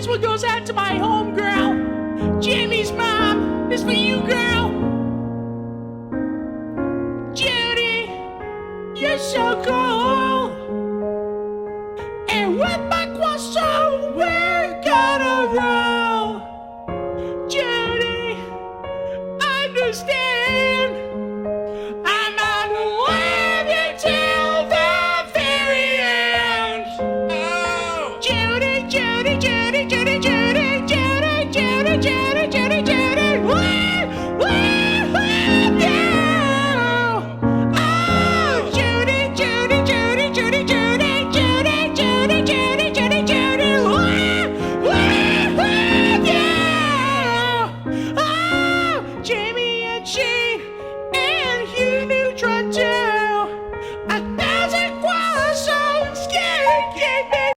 This one goes out to my homegirl. Jamie's mom. This for you, girl. Judy, you're so cool. And what